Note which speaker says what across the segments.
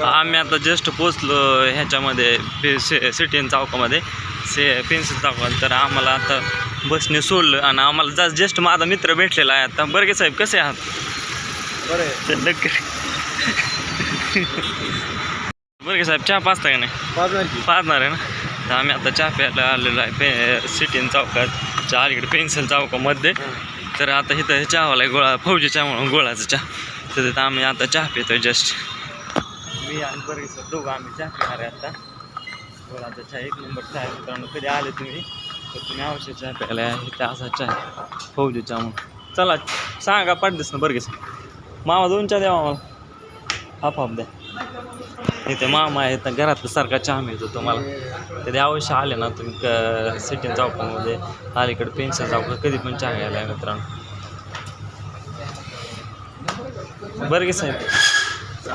Speaker 1: आम्ही आता जस्ट पोचलो ह्याच्यामध्ये सिटीन चौकामध्ये पेन्सिल चौकात. तर आम्हाला आता बसने सोडलं आणि आम्हाला जस्ट माझा मित्र भेटलेला आहे आता. बर्गे साहेब कसे आहात? बरं. बर्गे साहेब चहा पाचता का नाही? पाजणार आहे ना. तर आम्ही आता चहा प्यायला आलेलो आहे सिटीन चौकात चहा इकडे पेन्सिल चौकामध्ये. तर आता इथं चहावाला गोळा फौजी चहा म्हणून गोळाचा चहा. तर तिथं आम्ही आता चहा पितोय जस्ट. मी आणि बर्गे साहेब दोघं आम्ही चहा पिणार आहे आता. गोळाचा चहा एक नंबर चहा आहे मित्रांनो. कधी आले तुम्ही तर तुम्ही अवश्य चहा प्यायला इथं असा चहा फौजी चहा म्हणून. चला सांगा पाठदेस ना बर्गे साहेब. मामा 2 चहा द्या मामाला. हाफ द्या. इथे मामा आहे तर घरात सारखा चहा मिळतो तुम्हाला. कधी अवश्य आले ना तुम्ही सिटीन चौकामध्ये अलीकडे पेन्सिल चौकात कधी पण चहा घ्यायला आहे मित्रांनो. बर्गे साहेब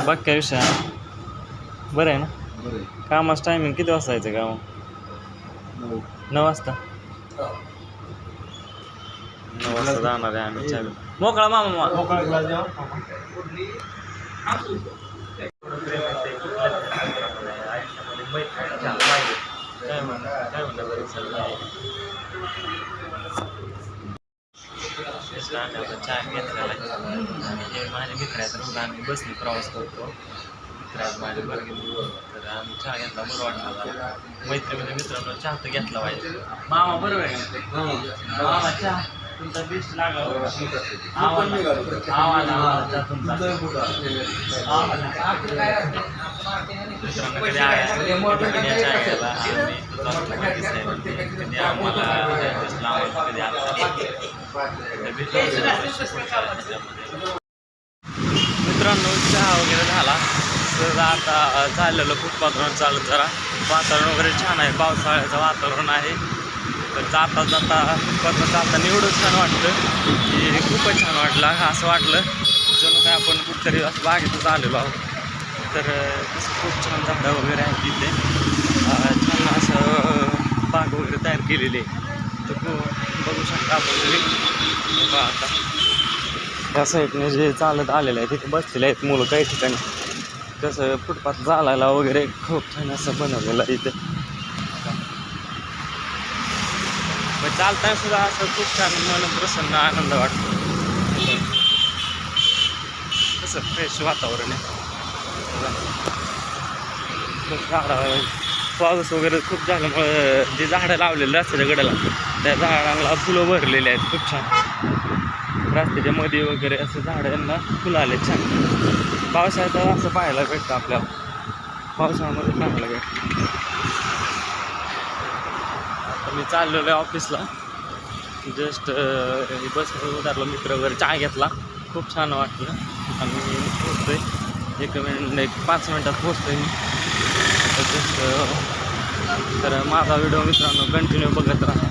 Speaker 1: बघ काय विषय बरं आहे ना. कामाचं टायमिंग किती वाजता यायचं काम? 9 वाजता. 9 वाजता जाणार आहे आम्ही चहा. मोकळा मामा चहा घेतलेला आहे आणि हे माझ्या मित्र आहेत. रोज आम्ही बसने प्रवास करतो. मित्र आहेत माझे बर्गे. तर आम्ही चहा घेतला बरं वाटलं. मैत्रीमध्ये मित्रांनो चहा तर घेतला पाहिजे. मामा बरोबर आहे मामा चहा तुमचा बेस्ट लागला. मित्रांनो चहा वगैरे झाला. तर आता चाललेलं फुटपाथवर चालत जरा. वातावरण वगैरे छान आहे. पावसाळ्याचं वातावरण आहे. तर जाता जाता फुटपाथवर चालताना एवढं छान वाटतं की खूपच छान वाटलं. असं वाटलं जणू काय आपण कुठतरी असं बागेतच आलेलो आहोत. तर तसं खूप छान झाडं वगैरे आहेत तिथे. छान असं बाग वगैरे तयार केलेली आहे. तर बघू शकता आपण तरी. आता त्या साईडने जे चालत आलेलं आहे तिथे बसलेले आहेत मुलं काही ठिकाणी. कसं फुटपाथ चालायला वगैरे खूप छान असं बनवलेलं आहे इथे. मग चालताना सुद्धा असं खूप छान मन प्रसन्न आनंद वाटतो. कसं फ्रेश वातावरण आहे. पाऊस वगैरे खूप झाल्यामुळं जे झाडं लावलेलं रस्त्याच्या कडेला त्या झाडांना फुलं भरलेली आहेत खूप छान. रस्त्याच्या मध्ये वगैरे असं झाडांना फुलं आले छान. पावसाळ्यात असं पाहायला भेटतं आपल्याला. पावसाळ्यामध्ये पाहायला भेटतं. आता मी चाललेलो आहे ऑफिसला. जस्ट बसमध्ये उतरलो. मित्र वगैरे चहा घेतला. खूप छान वाटलं आणि पोचतो आहे. एक 5 मिनटात पोचतो आहे मी जस्ट. तर माझा व्हिडिओ मित्रांनो कंटिन्यू बघत राहा.